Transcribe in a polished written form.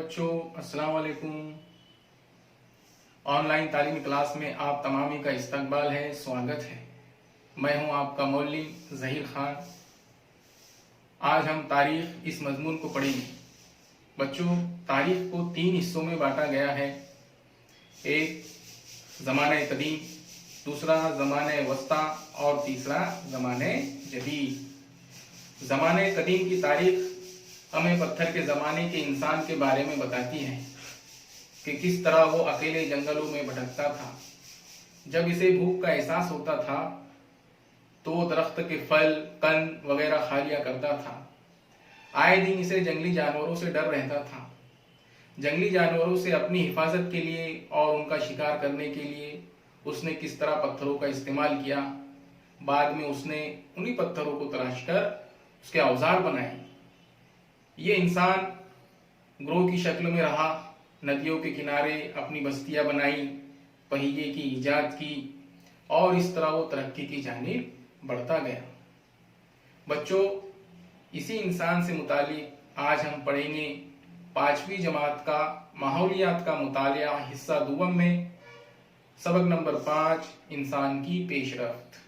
بچوں، السلام علیکم۔ آن لائن تعلیمی کلاس میں آپ تمامی کا استقبال ہے، سواگت ہے۔ میں ہوں آپ کا معلم ظہیر خان۔ آج ہم تاریخ اس مضمون کو پڑھیں گے۔ بچوں، تاریخ کو 3 حصوں میں بانٹا گیا ہے۔ ایک زمانہ قدیم، دوسرا زمانہ وسطیٰ اور تیسرا زمانہ جدید۔ زمانہ قدیم کی تاریخ ہمیں پتھر کے زمانے کے انسان کے بارے میں بتاتی ہے کہ کس طرح وہ اکیلے جنگلوں میں بھٹکتا تھا۔ جب اسے بھوک کا احساس ہوتا تھا تو وہ درخت کے پھل، قند وغیرہ کھا لیا کرتا تھا۔ آئے دن اسے جنگلی جانوروں سے ڈر رہتا تھا۔ جنگلی جانوروں سے اپنی حفاظت کے لیے اور ان کا شکار کرنے کے لیے اس نے کس طرح پتھروں کا استعمال کیا۔ بعد میں اس نے انہی پتھروں کو تراش کر اس کے اوزار بنائے۔ یہ انسان گروہ کی شکل میں رہا، ندیوں کے کنارے اپنی بستیاں بنائی، پہیے کی ایجاد کی اور اس طرح وہ ترقی کی جانب بڑھتا گیا۔ بچوں، اسی انسان سے متعلق آج ہم پڑھیں گے 5ویں جماعت کا ماحولیات کا مطالعہ حصہ دوم میں، سبق نمبر 5، انسان کی پیش رفت۔